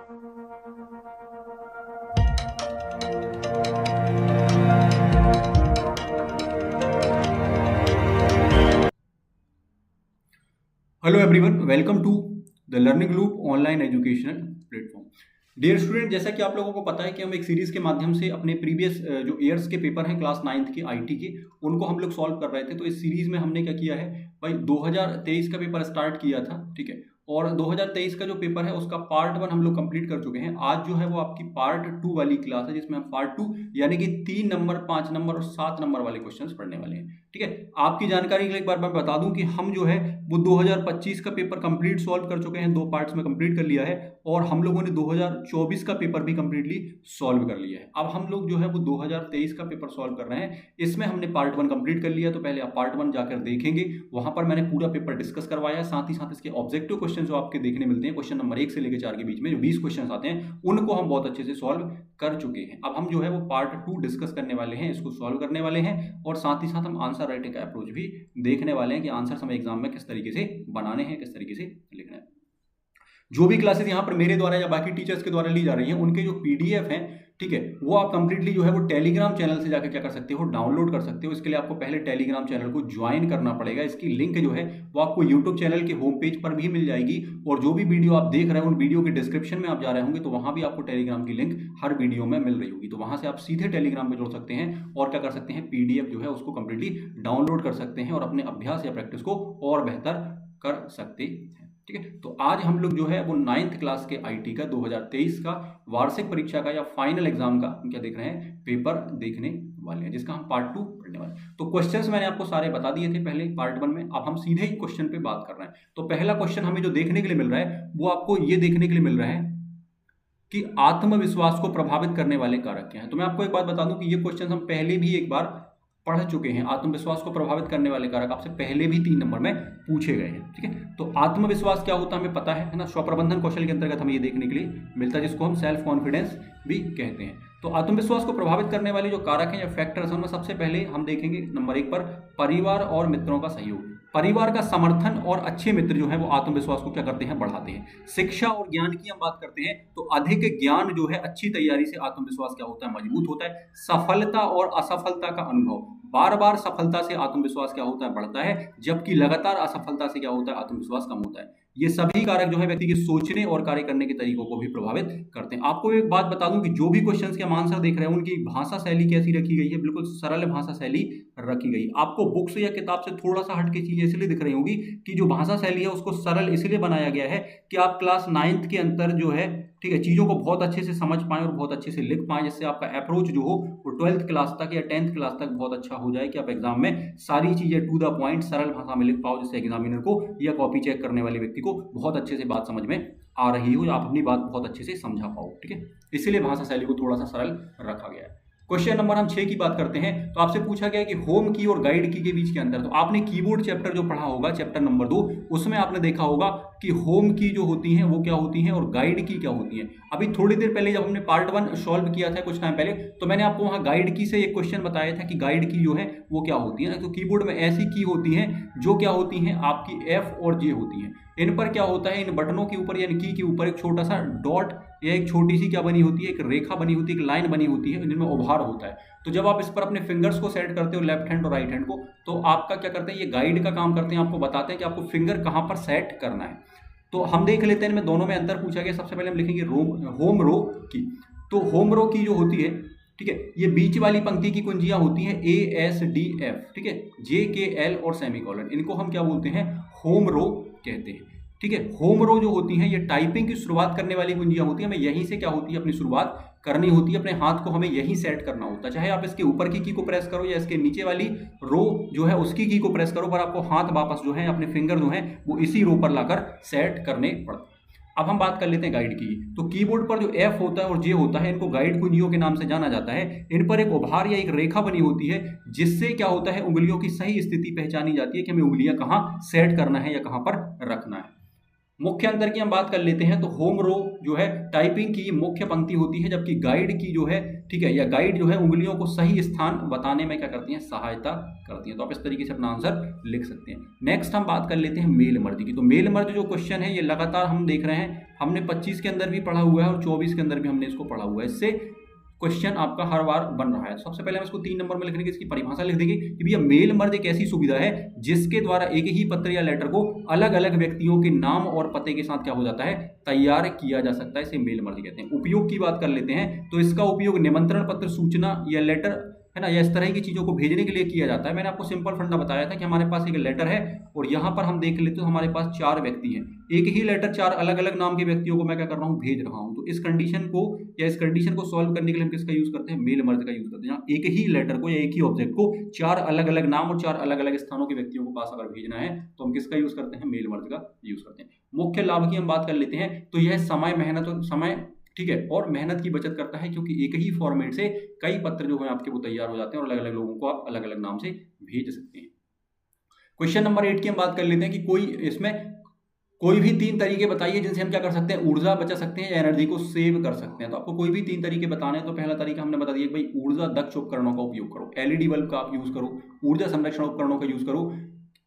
Hello everyone, welcome to the Learning Loop online educational platform. Dear student, जैसा कि आप लोगों को पता है कि हम एक सीरीज के माध्यम से अपने प्रीवियस जो ईयर्स के पेपर हैं क्लास 9th के आईटी के, उनको हम लोग सॉल्व कर रहे थे। तो इस सीरीज में हमने क्या किया है भाई, 2023 का पेपर स्टार्ट किया था, ठीक है। और 2023 का जो पेपर है उसका पार्ट 1 हम लोग कंप्लीट कर चुके हैं। आज जो है वो आपकी पार्ट 2 वाली क्लास है, जिसमें हम पार्ट 2 यानी कि 3 नंबर, 5 नंबर और 7 नंबर वाले क्वेश्चंस पढ़ने वाले हैं, ठीक है। आपकी जानकारी के लिए एक बार मैं बता दूं कि हम जो है वो 2025 का पेपर कंप्लीट सॉल्व कर चुके हैं, 2 पार्ट्स में कंप्लीट कर लिया है। और हम लोगों ने 2024 का पेपर भी कंप्लीटली सॉल्व कर लिया है। अब हम लोग जो है वो 2023 का पेपर सॉल्व कर रहे हैं। इसमें हमने पार्ट 1 कंप्लीट कर लिया, तो पहले आप पार्ट 1 जाकर देखेंगे। वहां पर मैंने पूरा पेपर डिस्कस करवाया है, साथ ही साथ इसके ऑब्जेक्टिव क्वेश्चन जो आपके देखने मिलते हैं, क्वेश्चन नंबर 1 से लेकर 4 के बीच में जो 20 क्वेश्चन आते हैं, उनको हम बहुत अच्छे से सॉल्व कर चुके हैं। अब हम जो है वो पार्ट 2 डिस्कस करने वाले हैं, इसको सॉल्व करने वाले हैं। और साथ ही साथ हम आंसर राइटिंग का अप्रोच भी देखने वाले हैं कि आंसर हमें एग्जाम में किस तरीके से बनाने हैं, किस तरीके से लिखना है। जो भी क्लासेस यहाँ पर मेरे द्वारा या बाकी टीचर्स के द्वारा ली जा रही हैं, उनके जो पीडीएफ हैं, ठीक है, वो आप कंप्लीटली जो है वो टेलीग्राम चैनल से जाकर क्या कर सकते हो, डाउनलोड कर सकते हो। इसके लिए आपको पहले टेलीग्राम चैनल को ज्वाइन करना पड़ेगा। इसकी लिंक जो है वो आपको यूट्यूब चैनल के होम पेज पर भी मिल जाएगी। और जो भी वीडियो आप देख रहे हैं, उन वीडियो के डिस्क्रिप्शन में आप जा रहे होंगे तो वहां भी आपको टेलीग्राम की लिंक हर वीडियो में मिल रही होगी। तो वहां से आप सीधे टेलीग्राम में जुड़ सकते हैं और क्या कर सकते हैं, पीडीएफ जो है उसको कंप्लीटली डाउनलोड कर सकते हैं और अपने अभ्यास या प्रैक्टिस को और बेहतर कर सकते हैं, ठीक है। तो आज हम लोग जो है वो 9th क्लास के आईटी का 2023 का वार्षिक परीक्षा का या फाइनल एग्जाम का क्या देख रहे हैं, पेपर देखने वाले हैं, जिसका हम पार्ट 2 पढ़ने वाले हैं। तो क्वेश्चंस मैंने आपको सारे बता दिए थे पहले पार्ट 1 में। अब हम सीधे ही क्वेश्चन पे बात कर रहे हैं। तो पहला क्वेश्चन हमें जो देखने के लिए मिल रहा है वो आपको ये देखने के लिए मिल रहा है कि आत्मविश्वास को प्रभावित करने वाले कारक क्या हैं। तो मैं आपको एक बात बता दूं कि ये क्वेश्चन हम पहले भी एक बार पढ़ चुके हैं। आत्मविश्वास को प्रभावित करने वाले कारक आपसे पहले भी 3 नंबर में पूछे गए हैं, ठीक है। तो आत्मविश्वास क्या होता है हमें पता है ना। स्वप्रबंधन कौशल के अंतर्गत हमें ये देखने के लिए मिलता है, जिसको हम सेल्फ कॉन्फिडेंस भी कहते हैं। तो आत्मविश्वास को प्रभावित करने वाले जो कारक हैं या फैक्टर्स, उनमें सबसे पहले हम देखेंगे नंबर 1 पर परिवार और मित्रों का सहयोग। परिवार का समर्थन और अच्छे मित्र जो है वो आत्मविश्वास को क्या करते हैं, बढ़ाते हैं। शिक्षा और ज्ञान की हम बात करते हैं तो अधिक ज्ञान जो है, अच्छी तैयारी से आत्मविश्वास क्या होता है, मजबूत होता है। सफलता और असफलता का अनुभव, बार बार सफलता से आत्मविश्वास क्या होता है, बढ़ता है, जबकि लगातार असफलता से क्या होता है, आत्मविश्वास कम होता है। ये सभी कारक जो है व्यक्ति के सोचने और कार्य करने के तरीकों को भी प्रभावित करते हैं। आपको एक बात बता दूं कि जो भी क्वेश्चंस के हम आंसर देख रहे हैं उनकी भाषा शैली कैसी रखी गई है, बिल्कुल सरल भाषा शैली रखी गई। आपको बुक्स या किताब से थोड़ा सा हटके चीजें इसलिए दिख रही होगी कि जो भाषा शैली है उसको सरल इसलिए बनाया गया है कि आप क्लास 9th के अंदर जो है, ठीक है, चीजों को बहुत अच्छे से समझ पाएं और बहुत अच्छे से लिख पाएं, जिससे आपका अप्रोच जो हो वो 12th क्लास तक या 10th क्लास तक बहुत अच्छा हो जाए कि आप एग्जाम में सारी चीजें टू द पॉइंट सरल भाषा में लिख पाओ, जिससे एग्जामिनर को या कॉपी चेक करने वाले व्यक्ति को बहुत अच्छे से बात समझ में आ रही हो या आप अपनी बात बहुत अच्छे से समझा पाओ, ठीक है। इसलिए भाषा शैली को थोड़ा सा सरल रखा गया है। क्वेश्चन नंबर हम 6 की बात करते हैं। तो आपसे पूछा गया कि होम की और गाइड की के बीच के अंतर। तो आपने कीबोर्ड चैप्टर जो पढ़ा होगा, चैप्टर नंबर 2, उसमें आपने देखा होगा कि होम की जो होती हैं वो क्या होती हैं और गाइड की क्या होती हैं। अभी थोड़ी देर पहले जब हमने पार्ट 1 सॉल्व किया था कुछ टाइम पहले, तो मैंने आपको वहां गाइड की से एक क्वेश्चन बताया था कि गाइड की जो है वो क्या होती है। तो कीबोर्ड में ऐसी की होती हैं जो क्या होती हैं, आपकी एफ और जे होती हैं। इन पर क्या होता है, इन बटनों के ऊपर यानी की के ऊपर एक छोटा सा डॉट या एक छोटी सी क्या बनी होती है, एक रेखा बनी होती है, एक लाइन बनी होती है, जिनमें उभार होता है। तो जब आप इस पर अपने फिंगर्स को सेट करते हो, लेफ्ट हैंड और राइट हैंड को, तो आपका क्या करते हैं, ये गाइड का काम करते हैं, आपको बताते हैं कि आपको फिंगर कहां पर सेट करना है। तो हम देख लेते हैं, इनमें दोनों में अंतर पूछा गया। सबसे पहले हम लिखेंगे होम रो की। तो होम रो की जो होती है, ठीक है, ये बीच वाली पंक्ति की कुंजियां होती हैं ASDF, ठीक है, JKL और सेमीकोलन, इनको हम क्या बोलते हैं, होम रो कहते हैं, ठीक है। होम रो जो होती हैं ये टाइपिंग की शुरुआत करने वाली कुंजियां होती है। हमें यहीं से क्या होती है, अपनी शुरुआत करनी होती है, अपने हाथ को हमें यहीं सेट करना होता है। चाहे आप इसके ऊपर की को प्रेस करो या इसके नीचे वाली रो जो है उसकी की को प्रेस करो, पर आपको हाथ वापस जो है, अपने फिंगर जो है वो इसी रो पर लाकर सेट करने पड़ते हैं। अब हम बात कर लेते हैं गाइड की। तो कीबोर्ड पर जो F होता है और J होता है, इनको गाइड कुंजियों के नाम से जाना जाता है। इन पर एक उभार या एक रेखा बनी होती है, जिससे क्या होता है, उंगलियों की सही स्थिति पहचानी जाती है कि हमें उंगलियां कहां सेट करना है या कहां पर रखना है। मुख्य अंतर की हम बात कर लेते हैं तो होम रो जो है टाइपिंग की मुख्य पंक्ति होती है, जबकि गाइड की जो है, ठीक है, या गाइड जो है उंगलियों को सही स्थान बताने में क्या करती हैं, सहायता करती हैं। तो आप इस तरीके से अपना आंसर लिख सकते हैं। नेक्स्ट हम बात कर लेते हैं मेल मर्ज की। तो मेल मर्ज जो क्वेश्चन है ये लगातार हम देख रहे हैं, हमने 25 के अंदर भी पढ़ा हुआ है और 24 के अंदर भी हमने इसको पढ़ा हुआ है। इससे क्वेश्चन आपका हर बार बन रहा है। सबसे पहले हम इसको 3 नंबर में लिखने की इसकी परिभाषा लिख देंगे कि भैया मेल मर्ज एक ऐसी सुविधा है जिसके द्वारा एक ही पत्र या लेटर को अलग अलग व्यक्तियों के नाम और पते के साथ क्या हो जाता है, तैयार किया जा सकता है। इसे मेल मर्ज कहते हैं। उपयोग की बात कर लेते हैं तो इसका उपयोग निमंत्रण पत्र, सूचना या लेटर है ना, या इस तरह की चीजों को भेजने के लिए किया जाता है। मैंने आपको सिंपल फंडा बताया था कि हमारे पास एक लेटर है और यहाँ पर हम देख लेते तो हमारे पास 4 व्यक्ति हैं। एक ही लेटर 4 अलग अलग नाम के व्यक्तियों को मैं क्या कर रहा हूँ, भेज रहा हूँ। तो इस कंडीशन को या इस कंडीशन को सॉल्व करने के लिए हम किसका यूज करते हैं, मेल मर्ज का यूज करते हैं। जहाँ एक ही लेटर को या एक ही ऑब्जेक्ट को 4 अलग अलग नाम और 4 अलग अलग स्थानों के व्यक्तियों को पास अगर भेजना है तो हम किसका यूज करते हैं, मेल मर्ज का यूज करते हैं। मुख्य लाभ की हम बात कर लेते हैं तो यह समय, मेहनत और समय, ठीक है, और मेहनत की बचत करता है, क्योंकि एक ही फॉर्मेट से कई पत्र जो है आपके वो तैयार हो जाते हैं और अलग अलग लोगों को आप अलग अलग नाम से भेज सकते हैं। क्वेश्चन नंबर 8 की हम बात कर लेते हैं कि कोई भी 3 तरीके बताइए जिनसे हम क्या कर सकते हैं, ऊर्जा बचा सकते हैं या एनर्जी को सेव कर सकते हैं। तो आपको कोई भी 3 तरीके बताने हैं। तो पहला तरीका हमने बता दिया कि भाई ऊर्जा दक्ष उपकरणों का उपयोग करो, एलईडी बल्ब का आप यूज करो, ऊर्जा संरक्षण उपकरणों का यूज करो,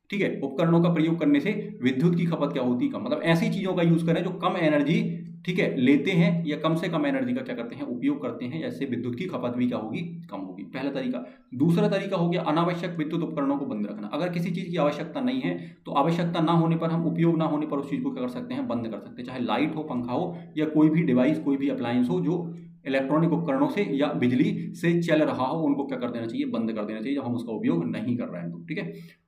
ठीक है, उपकरणों का प्रयोग करने से विद्युत की खपत क्या होती है, कम। मतलब ऐसी चीजों का यूज करें जो कम एनर्जी, ठीक है, लेते हैं या कम से कम एनर्जी का क्या करते हैं, उपयोग करते हैं। ऐसे विद्युत की खपत भी क्या होगी, कम होगी। पहला तरीका। दूसरा तरीका हो गया अनावश्यक विद्युत उपकरणों को बंद रखना। अगर किसी चीज की आवश्यकता नहीं है तो आवश्यकता ना होने पर हम, उपयोग ना होने पर उस चीज को क्या कर सकते हैं, बंद कर सकते हैं। चाहे लाइट हो, पंखा हो या कोई भी डिवाइस, कोई भी अप्लायंस हो जो इलेक्ट्रॉनिक उपकरणों से या बिजली से चल रहा हो, उनको क्या कर देना चाहिए, बंद कर देना चाहिए जब हम उसका उपयोग नहीं कर रहे हैं तो, ठीक है।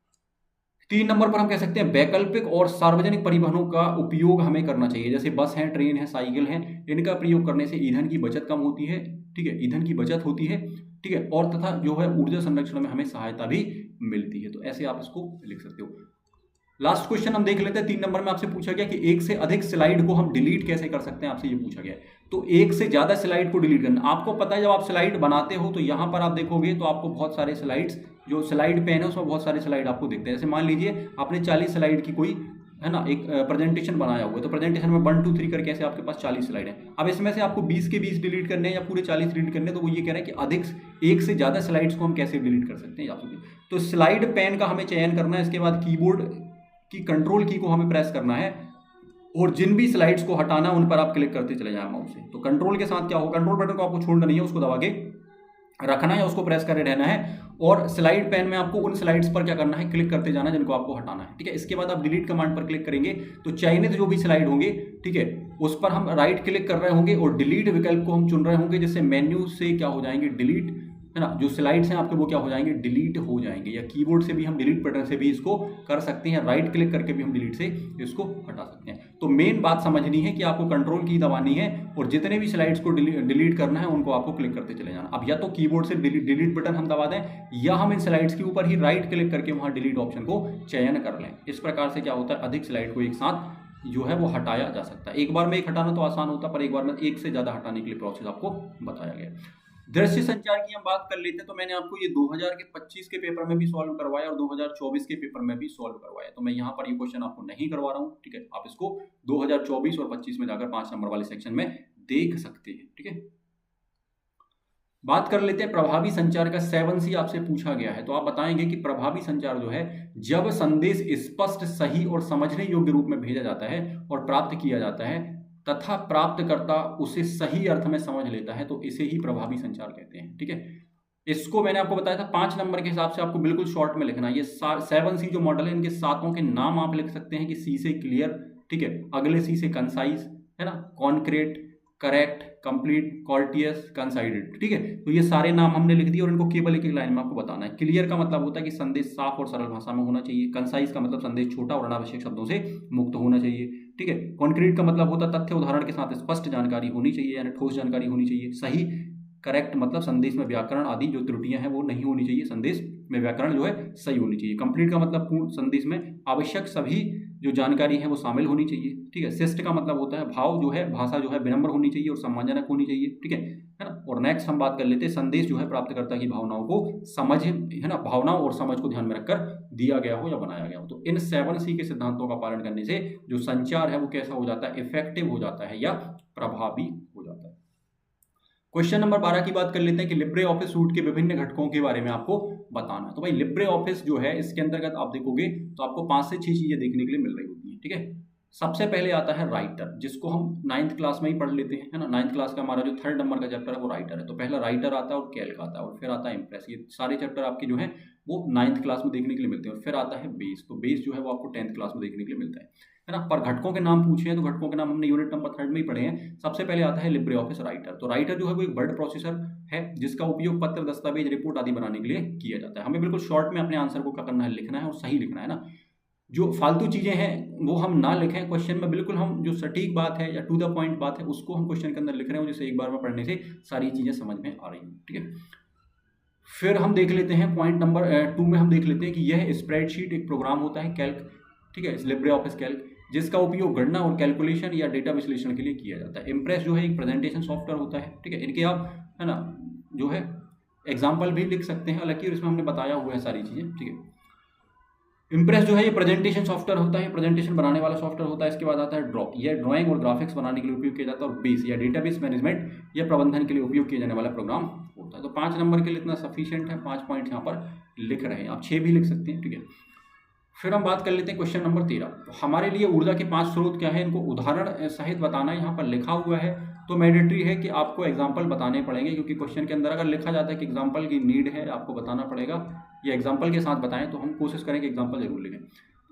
3 नंबर पर हम कह सकते हैं वैकल्पिक और सार्वजनिक परिवहनों का उपयोग हमें करना चाहिए। जैसे बस है, ट्रेन है, साइकिल है, इनका प्रयोग करने से ईंधन की बचत कम होती है, ठीक है, ईंधन की बचत होती है, ठीक है, और तथा जो है ऊर्जा संरक्षण में हमें सहायता भी मिलती है। तो ऐसे आप इसको लिख सकते हो। लास्ट क्वेश्चन हम देख लेते हैं। 3 नंबर में आपसे पूछा गया कि एक से अधिक स्लाइड को हम डिलीट कैसे कर सकते हैं, आपसे ये पूछा गया है। तो एक से ज्यादा स्लाइड को डिलीट करना, आपको पता है जब आप स्लाइड बनाते हो तो यहां पर आप देखोगे तो आपको बहुत सारे स्लाइड्स, जो स्लाइड पेन है उसमें बहुत सारे स्लाइड आपको दिखते हैं। जैसे मान लीजिए आपने 40 स्लाइड की कोई है ना एक प्रेजेंटेशन बनाया हुआ है, तो प्रेजेंटेशन में 1 2 3 करके ऐसे आपके पास 40 स्लाइड है। अब इसमें से आपको 20 के 20 डिलीट करने हैं या पूरे 40 डिलीट करने हैं, तो वो ये कह रहे हैं कि अधिक एक से ज्यादा स्लाइड्स को हम कैसे डिलीट कर सकते हैं। तो स्लाइड पेन का हमें चयन करना है, इसके बाद कीबोर्ड की कंट्रोल की को हमें प्रेस करना है और जिन भी स्लाइड्स को हटाना उन पर आप क्लिक करते चले जाए माउस से। तो कंट्रोल के साथ क्या हो, कंट्रोल बटन को आपको छोड़ना नहीं है, उसको दबा के रखना है, उसको प्रेस करे रहना है और स्लाइड पेन में आपको उन स्लाइड्स पर क्या करना है, क्लिक करते जाना है जिनको आपको हटाना है, ठीक है। इसके बाद आप डिलीट कमांड पर क्लिक करेंगे तो चयनित जो भी स्लाइड होंगे, ठीक है, उस पर हम राइट क्लिक कर रहे होंगे और डिलीट विकल्प को हम चुन रहे होंगे, जिससे मेन्यू से क्या हो जाएंगे, डिलीट, है ना, जो स्लाइड्स हैं आपके वो क्या हो जाएंगे, डिलीट हो जाएंगे। या कीबोर्ड से भी हम डिलीट बटन से भी इसको कर सकते हैं, राइट क्लिक करके भी हम डिलीट से इसको हटा सकते हैं। तो मेन बात समझनी है कि आपको कंट्रोल की दबानी है और जितने भी स्लाइड्स को डिलीट करना है उनको आपको क्लिक करते चले जाना। अब या तो कीबोर्ड से डिलीट बटन हम दबा दें या हम इन स्लाइड्स के ऊपर ही राइट क्लिक करके वहां डिलीट ऑप्शन को चयन कर लें। इस प्रकार से क्या होता है, अधिक स्लाइड को एक साथ जो है वो हटाया जा सकता है। एक बार में एक हटाना तो आसान होता है, पर एक बार में एक से ज्यादा हटाने के लिए प्रोसेस आपको बताया गया। दृश्य संचार की हम बात कर लेते हैं तो मैंने आपको ये 2025 के पेपर में भी सॉल्व करवाया और 2024 के पेपर में भी सॉल्व करवाया। तो मैं यहाँ पर ये क्वेश्चन आपको नहीं करवा रहा हूँ, ठीक है। आप इसको 2024 और 25 में जाकर 5 नंबर वाले सेक्शन में देख सकते हैं, ठीक है। बात कर लेते हैं प्रभावी संचार का। 7C आपसे पूछा गया है, तो आप बताएंगे कि प्रभावी संचार जो है जब संदेश स्पष्ट, सही और समझने योग्य रूप में भेजा जाता है और प्राप्त किया जाता है तथा प्राप्तकर्ता उसे सही अर्थ में समझ लेता है, तो इसे ही प्रभावी संचार कहते हैं, ठीक है। इसको मैंने आपको बताया था 5 नंबर के हिसाब से आपको बिल्कुल शॉर्ट में लिखना है। ये 7C जो मॉडल है इनके सातों के नाम आप लिख सकते हैं कि C से क्लियर, ठीक है, अगले C से कंसाइज, है ना, कॉन्क्रीट, करेक्ट, कंप्लीट, कॉर्टियस, कंसाइडेड, ठीक है। तो ये सारे नाम हमने लिख दिए और इनको केवल एक लाइन में आपको बताना है। क्लियर का मतलब होता है कि संदेश साफ और सरल भाषा में होना चाहिए। कंसाइज का मतलब संदेश छोटा और अनावश्यक शब्दों से मुक्त होना चाहिए, ठीक है। कॉन्क्रीट का मतलब होता है तथ्य उदाहरण के साथ स्पष्ट जानकारी होनी चाहिए, यानी ठोस जानकारी होनी चाहिए। सही, करेक्ट मतलब संदेश में व्याकरण आदि जो त्रुटियां हैं वो नहीं होनी चाहिए, संदेश में व्याकरण जो है सही होनी चाहिए। कंप्लीट का मतलब पूर्ण, संदेश में आवश्यक सभी जो जानकारी है वो शामिल होनी चाहिए, ठीक है। शिष्ट का मतलब होता है भाव जो है, भाषा जो है विनम्र होनी चाहिए और सम्मानजनक होनी चाहिए, ठीक है ना। और नेक्स्ट हम बात कर लेते हैं संदेश जो है प्राप्तकर्ता की भावनाओं को समझ, है ना, भावनाओं और समझ को ध्यान में रखकर दिया गया हो या बनाया गया हो। तो इन 7C के सिद्धांतों का पालन करने से जो संचार है वो कैसा हो जाता है, इफेक्टिव हो जाता है या प्रभावी हो जाता है। क्वेश्चन नंबर 12 की बात कर लेते हैं कि लिब्रे ऑफिस सूट के विभिन्न घटकों के बारे में आपको बताना है। तो भाई लिब्रे ऑफिस जो है इसके अंतर्गत आप देखोगे तो आपको 5 से 6 चीजें देखने के लिए मिल रही होती हैं, ठीक है। सबसे पहले आता है राइटर, जिसको हम 9th क्लास में ही पढ़ लेते हैं, है ना। 9th क्लास का हमारा जो 3rd नंबर का चैप्टर है वो राइटर है। तो पहला राइटर आता है और कैल्क आता है और फिर आता है इंप्रेस। ये सारे चैप्टर आपके जो है वो 9th क्लास में देखने के लिए मिलते हैं। और फिर आता है बेस, तो बेस जो है वो आपको 10th क्लास में देखने के लिए मिलता है ना। पर घटकों के नाम पूछे हैं तो घटकों के नाम हमने यूनिट नंबर 3rd में ही पढ़े हैं। सबसे पहले आता है लिब्रे ऑफिस राइटर। तो राइटर जो है वो एक वर्ड प्रोसेसर है जिसका उपयोग पत्र, दस्तावेज, रिपोर्ट आदि बनाने के लिए किया जाता है। हमें बिल्कुल शॉर्ट में अपने आंसर को क्या करना है, लिखना है और सही लिखना है ना। जो फालतू चीजें हैं वो हम ना लिखें क्वेश्चन में, बिल्कुल हम जो सटीक बात है या टू द पॉइंट बात है उसको हम क्वेश्चन के अंदर लिख रहे हो, जिससे एक बार में पढ़ने से सारी चीजें समझ में आ रही हैं, ठीक है। फिर हम देख लेते हैं पॉइंट नंबर 2 में हम देख लेते हैं कि यह स्प्रेडशीट एक प्रोग्राम होता है कैल्क, ठीक है, लिब्रे ऑफिस कैल्क, जिसका उपयोग गणना और कैलकुलेशन या डेटा विश्लेषण के लिए किया जाता है। इंप्रेस जो है एक प्रेजेंटेशन सॉफ्टवेयर होता है, ठीक है। इनके आप, है ना, जो है एग्जाम्पल भी लिख सकते हैं हालांकि, इसमें हमने बताया हुआ है सारी चीजें, ठीक है। इंप्रेस जो है ये प्रेजेंटेशन सॉफ्टवेयर होता है, प्रेजेंटेशन बनाने वाला सॉफ्टवेयर होता है। इसके बाद आता है ड्रॉ, यह ड्राइंग और ग्राफिक्स बनाने के लिए उपयोग किया जाता है। और बेस या डेटाबेस मैनेजमेंट या प्रबंधन के लिए उपयोग किया जाने वाला प्रोग्राम होता है। तो 5 नंबर के लिए इतना सफिशिएंट है, 5 पॉइंट यहाँ पर लिख रहे हैं, आप 6 भी लिख सकते हैं, ठीक है। फिर हम बात कर लेते हैं क्वेश्चन नंबर 13। तो हमारे लिए ऊर्जा के 5 स्रोत क्या है, इनको उदाहरण सहित बताना यहाँ पर लिखा हुआ है। तो मैंडेटरी है कि आपको एग्जाम्पल बताने पड़ेंगे, क्योंकि क्वेश्चन के अंदर अगर लिखा जाता है कि एग्जाम्पल की नीड है, आपको बताना पड़ेगा, या एग्जाम्पल के साथ बताएं, तो हम कोशिश करें कि एग्जाम्पल जरूर लिखें।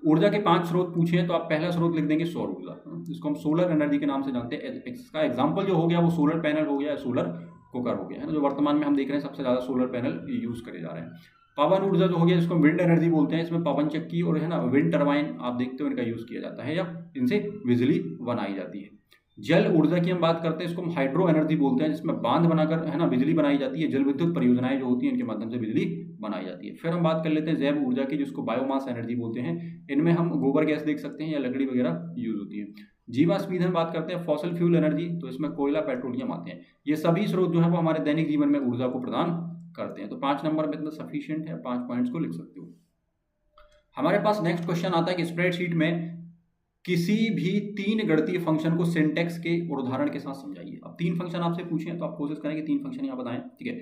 ऊर्जा के 5 स्रोत पूछे हैं तो आप पहला स्रोत लिख देंगे सौर ऊर्जा, जिसको हम सोलर एनर्जी के नाम से जानते हैं। इसका एग्जाम्पल जो हो गया वो सोलर पैनल हो गया, सोलर कुकर हो गया, है ना, जो वर्तमान में हम देख रहे हैं सबसे ज्यादा सोलर पैनल यूज करे जा रहे हैं। पवन ऊर्जा जो हो गया जिसको विंड एनर्जी बोलते हैं, इसमें पवन चक्की और, है ना, विंड टरबाइन आप देखते हो इनका यूज किया जाता है या इनसे बिजली बनाई जाती है। जल ऊर्जा की हम बात करते हैं, इसको हम हाइड्रो एनर्जी बोलते हैं, जिसमें बांध बनाकर, है ना, बिजली बनाई जाती है। जल विद्युत परियोजनाएं जो होती हैं इनके माध्यम से बिजली बनाई जाती है। फिर हम बात कर लेते हैं जैव ऊर्जा की, जिसको बायोमास एनर्जी बोलते हैं। इनमें हम गोबर गैस देख सकते हैं या लकड़ी वगैरह यूज होती है। जीवाश्म ईंधन बात करते हैं, फॉसल फ्यूल एनर्जी, तो इसमें कोयला, पेट्रोलियम आते हैं। ये सभी स्रोत जो है वो हमारे दैनिक जीवन में ऊर्जा को प्रदान करते हैं। तो 5 नंबर में इतना सफिशिएंट है, 5 पॉइंट्स को लिख सकते हो। हमारे पास नेक्स्ट क्वेश्चन आता है कि स्प्रेडशीट में किसी भी 3 गणितीय फंक्शन को सिंटैक्स के और उदाहरण के साथ समझाइए। अब 3 फंक्शन आपसे पूछे हैं तो आप कोशिश करें कि 3 फंक्शन यहाँ बताएं, ठीक है।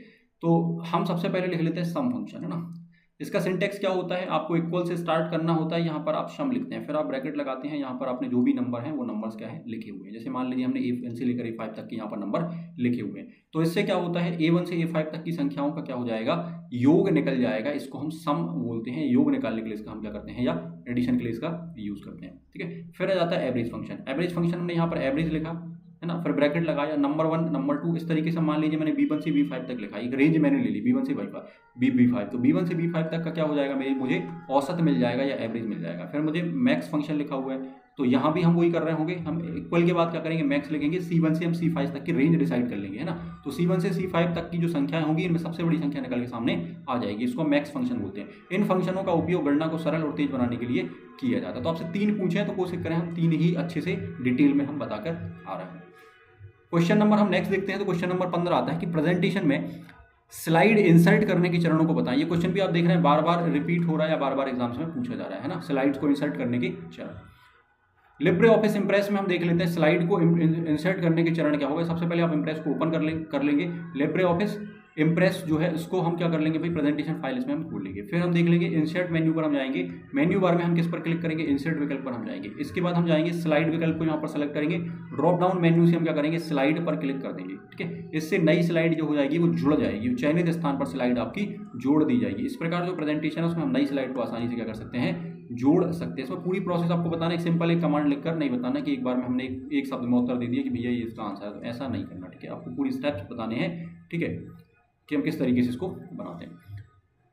तो हम सबसे पहले लिख लेते हैं सम फंक्शन, है ना। इसका सिंटैक्स क्या होता है, आपको इक्वल से स्टार्ट करना होता है, यहाँ पर आप सम लिखते हैं, फिर आप ब्रैकेट लगाते हैं, यहाँ पर आपने जो भी नंबर है वो नंबर्स क्या है लिखे हुए हैं। जैसे मान लीजिए हमने A1 से लेकर A5 तक के यहाँ पर नंबर लिखे हुए हैं, तो इससे क्या होता है, A1 से A5 तक की संख्याओं का क्या हो जाएगा, योग निकल जाएगा। इसको हम सम बोलते हैं। योग निकालने के लिए इसका हम क्या करते हैं, या एडिशन के लिए इसका यूज करते हैं, ठीक है। फिर आ जाता है एवरेज फंक्शन। एवरेज फंक्शन हमने यहाँ पर एवरेज लिखा, है ना, फिर ब्रैकेट लगाया, नंबर 1 नंबर 2 इस तरीके से। मान लीजिए मैंने B1 से B5 तक लिखा, एक रेंज मैंने ले ली B1 से B5, तो B1 से B5 तक का क्या हो जाएगा, मुझे औसत मिल जाएगा या एवरेज मिल जाएगा। फिर मुझे मैक्स फंक्शन लिखा हुआ है, तो यहाँ भी हम वही कर रहे होंगे, हम इक्वल के बाद क्या करेंगे, मैक्स लिखेंगे, C1 से हम C5 तक की रेंज डिसाइड कर लेंगे, है ना। तो C1 से C5 तक की जो संख्याएं होंगी इनमें सबसे बड़ी संख्या निकल के सामने आ जाएगी, इसको मैक्स फंक्शन बोलते हैं। इन फंक्शनों का उपयोग गणना को सरल और तेज बनाने के लिए किया जाता है। तो आपसे 3 पूछे तो कोशिश करें हम 3 ही अच्छे से डिटेल में हम बताकर आ रहे हैं। क्वेश्चन नंबर हम नेक्स्ट देखते हैं। तो क्वेश्चन नंबर 15 आता है कि प्रेजेंटेशन में स्लाइड इंसर्ट करने के चरणों को बताएं। ये क्वेश्चन भी आप देख रहे हैं बार बार रिपीट हो रहा है या बार बार एग्जाम्स में पूछा जा रहा है ना, स्लाइड्स को इंसर्ट करने के चरण। लिब्रे ऑफिस इंप्रेस में हम देख लेते हैं स्लाइड को इंसर्ट करने के चरण क्या होगा। सबसे पहले आप इंप्रेस को ओपन कर लेंगे। लिब्रे ऑफिस इंप्रेस जो है इसको हम क्या कर लेंगे भाई, प्रेजेंटेशन फाइल इसमें हम खोल लेंगे। फिर हम देख लेंगे इंसर्ट मेन्यू पर हम जाएंगे। मेन्यू बार में हम किस पर क्लिक करेंगे, इंसर्ट विकल्प पर हम जाएंगे। इसके बाद हम जाएंगे स्लाइड विकल्प को यहाँ पर सेलेक्ट करेंगे। ड्रॉप डाउन मेन्यू से हम क्या करेंगे, स्लाइड पर क्लिक कर देंगे, ठीक है। इससे नई स्लाइड जो हो जाएगी वो जुड़ जाएगी, चयनित स्थान पर स्लाइड आपकी जोड़ दी जाएगी। इस प्रकार जो प्रेजेंटेशन है उसमें हम नई स्लाइड को आसानी से क्या कर सकते हैं, जोड़ सकते हैं। इसमें पूरी प्रोसेस आपको बताना है, सिंपल एक कमांड लिखकर नहीं बताना कि एक बार में हमने एक शब्द में उत्तर दे दिया कि भैया ये इसका आंसर है, तो ऐसा नहीं करना, ठीक है। आपको पूरी स्टेप्स बताने हैं, ठीक है, कि हम किस तरीके से इसको बनाते हैं।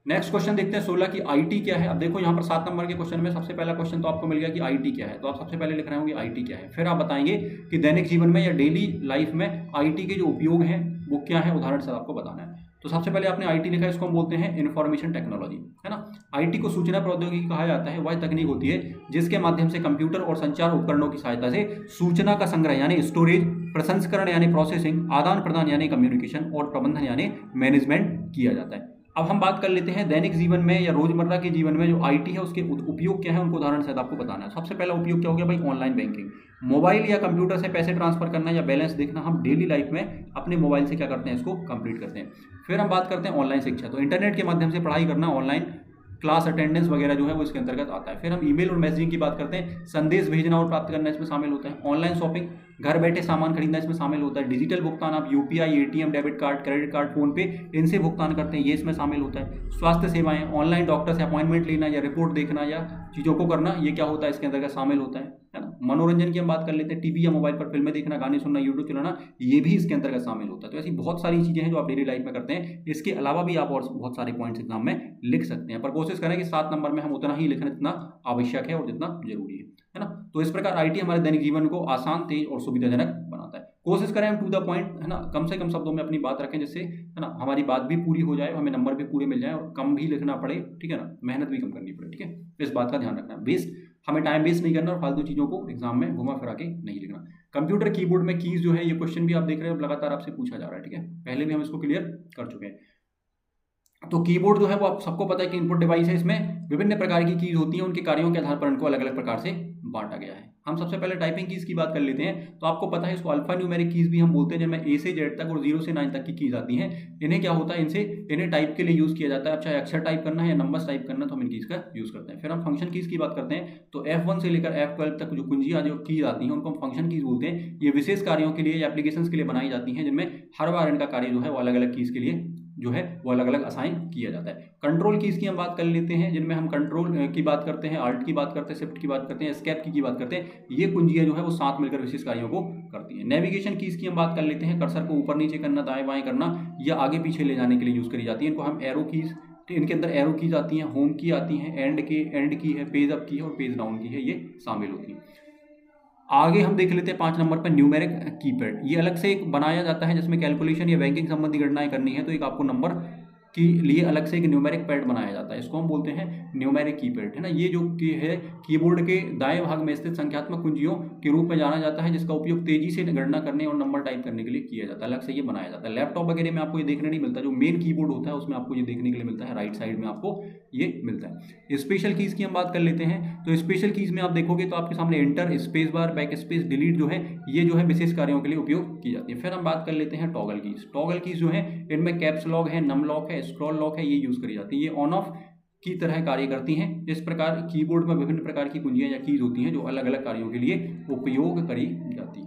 नेक्स्ट क्वेश्चन देखते हैं 16 की आईटी क्या है। अब देखो यहाँ पर 7 नंबर के क्वेश्चन में सबसे पहला क्वेश्चन तो आपको मिल गया कि आईटी क्या है, तो आप सबसे पहले लिख रहे होंगे आईटी क्या है। फिर आप बताएंगे कि दैनिक जीवन में या डेली लाइफ में आईटी के जो उपयोग हैं वो क्या है, उदाहरण से आपको बताना है। तो सबसे पहले आपने आईटी लिखा है, इसको हम बोलते हैं इंफॉर्मेशन टेक्नोलॉजी, है ना। आईटी को सूचना प्रौद्योगिकी कहा जाता है, वह तकनीक होती है जिसके माध्यम से कंप्यूटर और संचार उपकरणों की सहायता से सूचना का संग्रह यानी स्टोरेज, प्रसंस्करण यानी प्रोसेसिंग, आदान प्रदान यानी कम्युनिकेशन और प्रबंधन यानी मैनेजमेंट किया जाता है। अब हम बात कर लेते हैं दैनिक जीवन में या रोजमर्रा के जीवन में जो आईटी है उसके उपयोग क्या है, उनको उदाहरण से आपको बताना है। सबसे पहला उपयोग क्या हो गया भाई, ऑनलाइन बैंकिंग। मोबाइल या कंप्यूटर से पैसे ट्रांसफर करना या बैलेंस देखना हम डेली लाइफ में अपने मोबाइल से क्या करते हैं, इसको कंप्लीट करते हैं। फिर हम बात करते हैं ऑनलाइन शिक्षा, तो इंटरनेट के माध्यम से पढ़ाई करना, ऑनलाइन क्लास अटेंडेंस वगैरह जो है वो इसके अंतर्गत आता है। फिर हम ईमेल और मैसेजिंग की बात करते हैं, संदेश भेजना और प्राप्त करना इसमें शामिल होता है। ऑनलाइन शॉपिंग, घर बैठे सामान खरीदना इसमें शामिल होता है। डिजिटल भुगतान, आप UPI, ATM, debit card, credit card, phone पे इनसे भुगतान करते हैं, ये इसमें शामिल होता है। स्वास्थ्य सेवाएं, ऑनलाइन डॉक्टर से अपॉइंटमेंट लेना या रिपोर्ट देखना या चीज़ों को करना, ये क्या होता है, इसके अंतर्गत शामिल होता है ना। मनोरंजन की हम बात कर लेते हैं, टीवी या मोबाइल पर फिल्में देखना, गाने सुनना, यूट्यूब चलाना, ये भी इसके अंतर्गत शामिल होता है। तो ऐसी बहुत सारी चीज़ें हैं जो आप डेली लाइफ में करते हैं। इसके अलावा भी आप और बहुत सारे पॉइंट्स एग्जाम में लिख सकते हैं, पर कोशिश करें कि 7 नंबर में हम उतना ही लिखें जितना आवश्यक है और जितना जरूरी है ना। तो इस प्रकार आईटी हमारे दैनिक जीवन को आसान, तेज और सुविधाजनक बनाता है। कोशिश करें हम टू द पॉइंट, है ना, कम से कम शब्दों में अपनी बात रखें, जिससे है ना हमारी बात भी पूरी हो जाए, हमें नंबर भी पूरे मिल जाए और कम भी लिखना पड़े, ठीक है ना, मेहनत भी कम करनी पड़े, ठीक है। इस बात का ध्यान रखना है, हमें टाइम वेस्ट नहीं करना और फालतू चीज़ों को एग्जाम में घुमा फिरा के नहीं लिखना। कंप्यूटर कीबोर्ड में कीज जो है, ये क्वेश्चन भी आप देख रहे हो लगातार आपसे पूछा जा रहा है, ठीक है, पहले भी हम इसको क्लियर कर चुके हैं। तो कीबोर्ड जो है वो आप सबको पता है कि इनपुट डिवाइस है, इसमें विभिन्न प्रकार की कीज होती हैं, उनके कार्यों के आधार पर इनको अलग अलग प्रकार से बांटा गया है। हम सबसे पहले टाइपिंग कीज की बात कर लेते हैं। तो आपको पता है इसको अल्फा न्यूमेरिक कीज भी हम बोलते हैं, जिनमें ए से जेड तक और 0 से 9 तक की कीज आती हैं। इन्हें क्या होता है, इन्हें टाइप के लिए यूज किया जाता है। अब चाहे अक्षर टाइप करना है या नंबर्स टाइप करना है, तो हम इन कीज का यूज करते हैं। फिर हम फंक्शन कीज की बात करते हैं, तो F1 से लेकर F12 तक जो कुंजियां जो कीज आती हैं उनको हम फंक्शन कीज बोलते हैं। ये विशेष कार्यों के लिए या एप्लीकेशंस के लिए बनाई जाती हैं, जिनमें हर बार इनका कार्य जो है वो अलग अलग कीज के लिए जो है वो अलग अलग असाइन किया जाता है। कंट्रोल कीज की हम बात कर लेते हैं, जिनमें हम कंट्रोल की बात करते हैं, आल्ट की बात करते हैं, शिफ्ट की बात करते हैं, एस्केप की बात करते हैं। ये कुंजियां जो है वो साथ मिलकर विशेष कार्यों को करती हैं। नेविगेशन कीज की हम बात कर लेते हैं, कर्सर को ऊपर नीचे करना, दाएं बाएं करना या आगे पीछे ले जाने के लिए यूज करी जाती है। इनको हम एरो कीज, इनके अंदर एरो कीज आती हैं, होम की आती हैं, एंड की है, पेज अप की है और पेज डाउन की है, ये शामिल होती हैं। आगे हम देख लेते हैं 5 नंबर पर न्यूमेरिक कीपैड। ये अलग से एक बनाया जाता है जिसमें कैलकुलेशन या बैंकिंग संबंधी गणनाएं करनी है, तो एक आपको नंबर के लिए अलग से एक न्यूमेरिक पैड बनाया जाता है, इसको हम बोलते हैं न्यूमेरिक कीपैड, है ना। ये जो की है कीबोर्ड के दाएं भाग में स्थित संख्यात्मक कुंजियों के रूप में जाना जाता है, जिसका उपयोग तेजी से गणना करने और नंबर टाइप करने के लिए किया जाता है। अलग से ये बनाया जाता है। लैपटॉप वगैरह में आपको ये देखने नहीं मिलता, जो मेन कीबोर्ड होता है उसमें आपको ये देखने के लिए मिलता है, राइट साइड में आपको ये मिलता है। स्पेशल कीज की हम बात कर लेते हैं, तो स्पेशल कीज में आप देखोगे तो आपके सामने enter, space bar, back space, delete जो है ये जो है विशेष कार्यों के लिए उपयोग की जाती है। फिर हम बात कर लेते हैं टॉगल कीज। टॉगल कीज जो है इनमें कैप्स लॉक है, नम लॉक है, स्क्रॉल लॉक है, ये यूज करी जाती है। ये ऑन ऑफ की तरह कार्य करती हैं। इस प्रकार कीबोर्ड में विभिन्न प्रकार की कुंजियां या कीज होती हैं जो अलग अलग कार्यों के लिए उपयोग करी जाती है,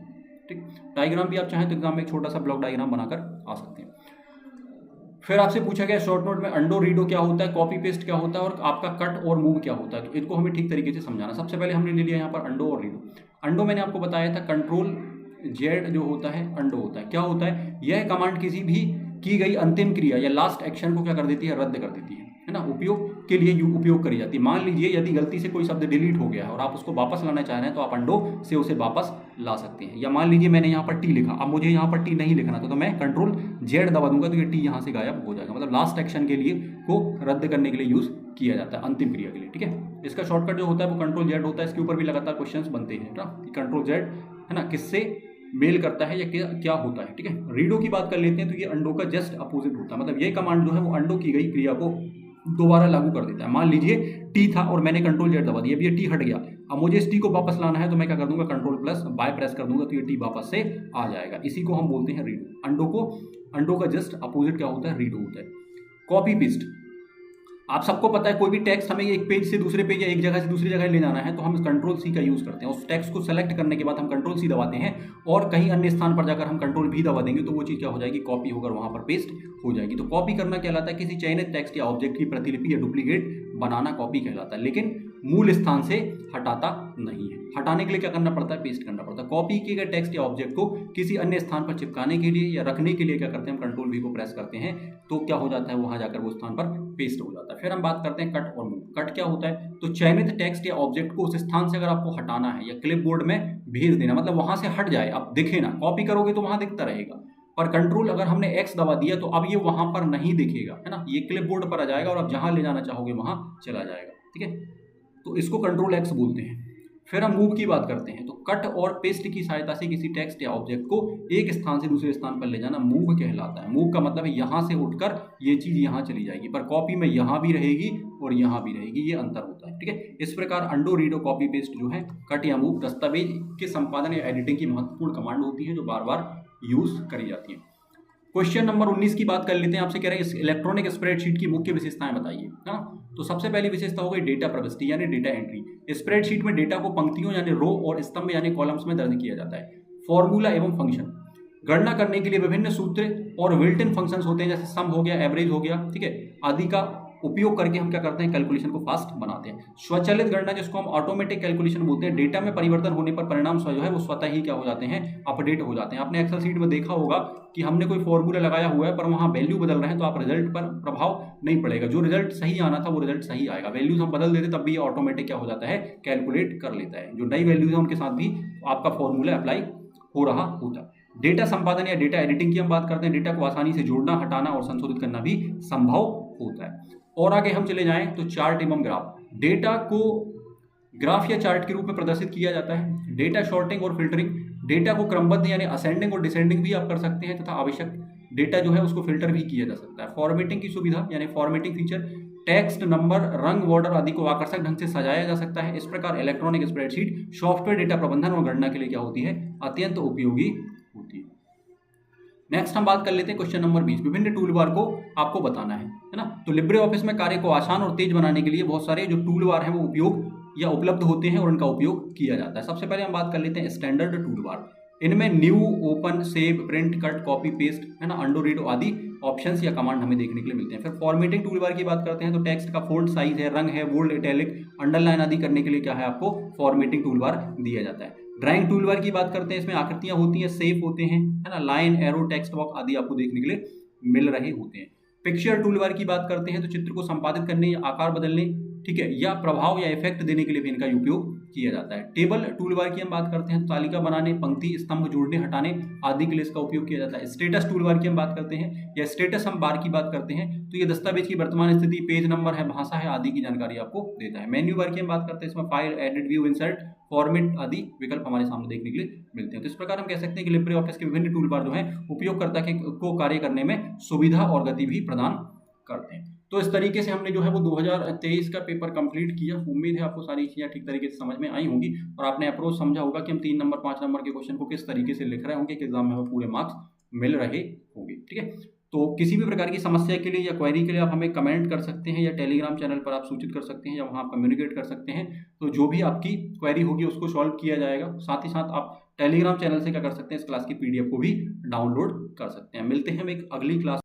ठीक। डायग्राम भी आप चाहें तो एग्जाम में एक छोटा सा ब्लॉक डायग्राम बनाकर आ सकते हैं। फिर आपसे पूछा गया शॉर्ट नोट में अंडो रीडो क्या होता है, कॉपी पेस्ट क्या होता है और आपका कट और मूव क्या होता है, तो इसको हमें ठीक तरीके से समझाना। सबसे पहले हमने ले लिया यहाँ पर अंडो और रीडो। अंडो मैंने आपको बताया था कंट्रोल जेड जो होता है अंडो होता है। क्या होता है, यह कमांड किसी भी की गई अंतिम क्रिया या लास्ट एक्शन को क्या कर देती है, रद्द कर देती है ना, उपयोग के लिए उपयोग करी जाती है। मान लीजिए यदि गलती से कोई शब्द डिलीट हो गया है और आप उसको वापस लाना चाह रहे हैं, तो आप अंडो से उसे वापस ला सकते हैं। या मान लीजिए मैंने यहाँ पर टी लिखा, अब मुझे यहाँ पर टी नहीं लिखना था, तो मैं कंट्रोल जेड दबा दूंगा तो ये टी यहाँ से गायब हो जाएगा। मतलब लास्ट एक्शन के लिए को रद्द करने के लिए यूज किया जाता है, अंतिम क्रिया के लिए, ठीक है। इसका शॉर्टकट जो होता है वो कंट्रोल जेड होता है। इसके ऊपर भी लगातार क्वेश्चंस बनते हैं ना, कंट्रोल जेड है ना किससे मेल करता है या क्या होता है, ठीक है। रीडो की बात कर लेते हैं, तो ये अंडो का जस्ट अपोजिट होता है। मतलब ये कमांड जो है वो अंडो की गई क्रिया को दोबारा लागू कर देता है। मान लीजिए टी था और मैंने कंट्रोल जेड दबा दिया, अब ये टी हट गया, अब मुझे इस टी को वापस लाना है, तो मैं क्या कर दूंगा, कंट्रोल प्लस बाय प्रेस कर दूंगा, तो ये टी वापस से आ जाएगा। इसी को हम बोलते हैं रीडो। अंडो का जस्ट अपोजिट क्या होता है, रीडो होता है। कॉपी पेस्ट, आप सबको पता है कोई भी टेक्स्ट हमें एक पेज से दूसरे पेज या एक जगह से दूसरी जगह ले जाना है, तो हम कंट्रोल सी का यूज करते हैं। उस टेक्स्ट को सेलेक्ट करने के बाद हम कंट्रोल सी दबाते हैं और कहीं अन्य स्थान पर जाकर हम कंट्रोल भी दबा देंगे, तो वो चीज़ क्या हो जाएगी, कॉपी होकर वहां पर पेस्ट हो जाएगी। तो कॉपी करना कहलाता है किसी चयनित टेक्स्ट या ऑब्जेक्ट की प्रतिलिपि या डुप्लीकेट बनाना कॉपी कहलाता है, लेकिन मूल स्थान से हटाता नहीं है। हटाने के लिए क्या करना पड़ता है, पेस्ट करना पड़ता है। कॉपी किए गए टेक्स्ट या ऑब्जेक्ट को किसी अन्य स्थान पर चिपकाने के लिए या रखने के लिए क्या करते हैं, हम कंट्रोल भी को प्रेस करते हैं, तो क्या हो जाता है, वहां जाकर वो स्थान पर पेस्ट हो जाता है। फिर हम बात करते हैं कट और मूव। कट क्या होता है, तो चयनित टेक्स्ट या ऑब्जेक्ट को उस स्थान से अगर आपको हटाना है या क्लिपबोर्ड में भेज देना, मतलब वहां से हट जाए, अब दिखे ना, कॉपी करोगे तो वहां दिखता रहेगा, पर कंट्रोल अगर हमने एक्स दबा दिया तो अब ये वहां पर नहीं दिखेगा, है ना, ये क्लिप बोर्ड पर आ जाएगा और आप जहां ले जाना चाहोगे वहां चला जाएगा। ठीक है, तो इसको कंट्रोल एक्स बोलते हैं। फिर हम मूव की बात करते हैं, तो कट और पेस्ट की सहायता से किसी टेक्स्ट या ऑब्जेक्ट को एक स्थान से दूसरे स्थान पर ले जाना मूव कहलाता है। मूव का मतलब है यहां से उठकर ये चीज यहां चली जाएगी, पर कॉपी में यहां भी रहेगी और यहां भी रहेगी, ये अंतर होता है। ठीक है, इस प्रकार अंडो, रीड और कॉपी पेस्ट जो है, कट या मूव दस्तावेज के संपादन या एडिटिंग की महत्वपूर्ण कमांड होती है जो बार बार यूज करी जाती है। क्वेश्चन नंबर 19 की बात कर लेते हैं। आपसे कह रहे हैं इलेक्ट्रॉनिक स्प्रेडशीट की मुख्य विशेषताएं बताइए, है ना। तो सबसे पहली विशेषता हो गई डेटा प्रविष्टि यानी डेटा एंट्री। स्प्रेडशीट में डेटा को पंक्तियों यानी रो और स्तंभ यानी कॉलम्स में दर्ज किया जाता है। फॉर्मूला एवं फंक्शन, गणना करने के लिए विभिन्न सूत्र और बिल्ट इन फंक्शंस होते हैं, जैसे सम हो गया, एवरेज हो गया, ठीक है, आदि का उपयोग करके हम क्या करते हैं, कैलकुलेशन को फास्ट बनाते हैं। स्वचालित गणना जिसको हम ऑटोमेटिक कैलकुलेशन बोलते हैं, डेटा में परिवर्तन होने पर परिणाम जो है वो स्वतः ही क्या हो जाते हैं, अपडेट हो जाते हैं। आपने एक्सेल शीट में देखा होगा कि हमने कोई फॉर्मूला लगाया हुआ है पर वहां वैल्यू बदल रहे हैं, तो आप रिजल्ट पर प्रभाव नहीं पड़ेगा, जो रिजल्ट सही आना था वो रिजल्ट सही आएगा। वैल्यूज हम बदल देते तब भी ये ऑटोमेटिक क्या हो जाता है, कैलकुलेट कर लेता है। जो नई वैल्यूज है उनके साथ भी आपका फॉर्मूला अप्लाई हो रहा होता है। डेटा संपादन या डेटा एडिटिंग की हम बात करते हैं, डेटा को आसानी से जोड़ना, हटाना और संशोधित करना भी संभव होता है। और आगे हम चले जाएं तो चार्ट एवं ग्राफ, डेटा को ग्राफ या चार्ट के रूप में प्रदर्शित किया जाता है। डेटा शॉर्टिंग और फिल्टरिंग, डेटा को क्रमबद्ध यानी असेंडिंग और डिसेंडिंग भी आप कर सकते हैं तथा आवश्यक डेटा जो है उसको फिल्टर भी किया जा सकता है। फॉर्मेटिंग की सुविधा यानी फॉर्मेटिंग फीचर, टेक्स्ट, नंबर, रंग, बॉर्डर आदि को आकर्षक ढंग से सजाया जा सकता है। इस प्रकार इलेक्ट्रॉनिक स्प्रेडशीट सॉफ्टवेयर डेटा प्रबंधन और गणना के लिए क्या होती है, अत्यंत उपयोगी होती है। नेक्स्ट हम बात कर लेते हैं क्वेश्चन नंबर 20, विभिन्न टूल बार को आपको बताना है ना। तो लिब्रे ऑफिस में कार्य को आसान और तेज बनाने के लिए बहुत सारे जो टूल बार हैं वो उपयोग या उपलब्ध होते हैं और उनका उपयोग किया जाता है। सबसे पहले हम बात कर लेते हैं स्टैंडर्ड टूल बार। इनमें new, open, save, print, cut, copy, paste, है ना, अंडो, रीड आदि ऑप्शंस या कमांड हमें देखने के लिए मिलते हैं। फिर फॉर्मेटिंग टूल बार की बात करते हैं, तो टेक्स्ट का फोल्ड साइज है, रंग है, बोल्ड, इटैलिक, अंडरलाइन आदि करने के लिए क्या है, आपको फॉर्मेटिंग टूल बार दिया जाता है। ड्राइंग टूल बार की बात करते हैं, इसमें आकृतियां होती हैं, सेप होते हैं, है ना, लाइन, एरो, टेक्स्ट बॉक्स आदि आपको देखने के लिए मिल रहे होते हैं। पिक्चर टूल बार की बात करते हैं, तो चित्र को संपादित करने या आकार बदलने, ठीक है, या प्रभाव या इफेक्ट देने के लिए भी इनका उपयोग किया जाता है। टेबल टूल बार की हम बात करते हैं, तो तालिका बनाने, पंक्ति, स्तंभ जोड़ने, हटाने आदि के लिए इसका उपयोग किया जाता है। स्टेटस टूल बार की हम बात करते हैं या स्टेटस हम बार की बात करते हैं, तो ये दस्तावेज की वर्तमान स्थिति, पेज नंबर है, भाषा है आदि की जानकारी आपको देता है। मेन्यू बार की हम बात करते हैं, इसमें file, edit, view, insert, format आदि विकल्प हमारे सामने देखने के लिए मिलते हैं। तो इस प्रकार हम कह सकते हैं कि लिब्रे ऑफिस के विभिन्न टूल बार जो है उपयोगकर्ता को कार्य करने में सुविधा और गति भी प्रदान करते हैं। तो इस तरीके से हमने जो है वो 2023 का पेपर कंप्लीट किया। उम्मीद है आपको सारी चीज़ें ठीक तरीके से समझ में आई होंगी और आपने अप्रोच समझा होगा कि हम 3 नंबर 5 नंबर के क्वेश्चन को किस तरीके से लिख रहे होंगे कि एग्जाम में हमें पूरे मार्क्स मिल रहे होंगे। ठीक है, तो किसी भी प्रकार की समस्या के लिए या क्वेरी के लिए आप हमें कमेंट कर सकते हैं या टेलीग्राम चैनल पर आप सूचित कर सकते हैं या वहाँ आप कम्युनिकेट कर सकते हैं। तो जो भी आपकी क्वेरी होगी उसको सॉल्व किया जाएगा। साथ ही साथ आप टेलीग्राम चैनल से क्या कर सकते हैं, इस क्लास की PDF को भी डाउनलोड कर सकते हैं। मिलते हैं हम एक अगली क्लास।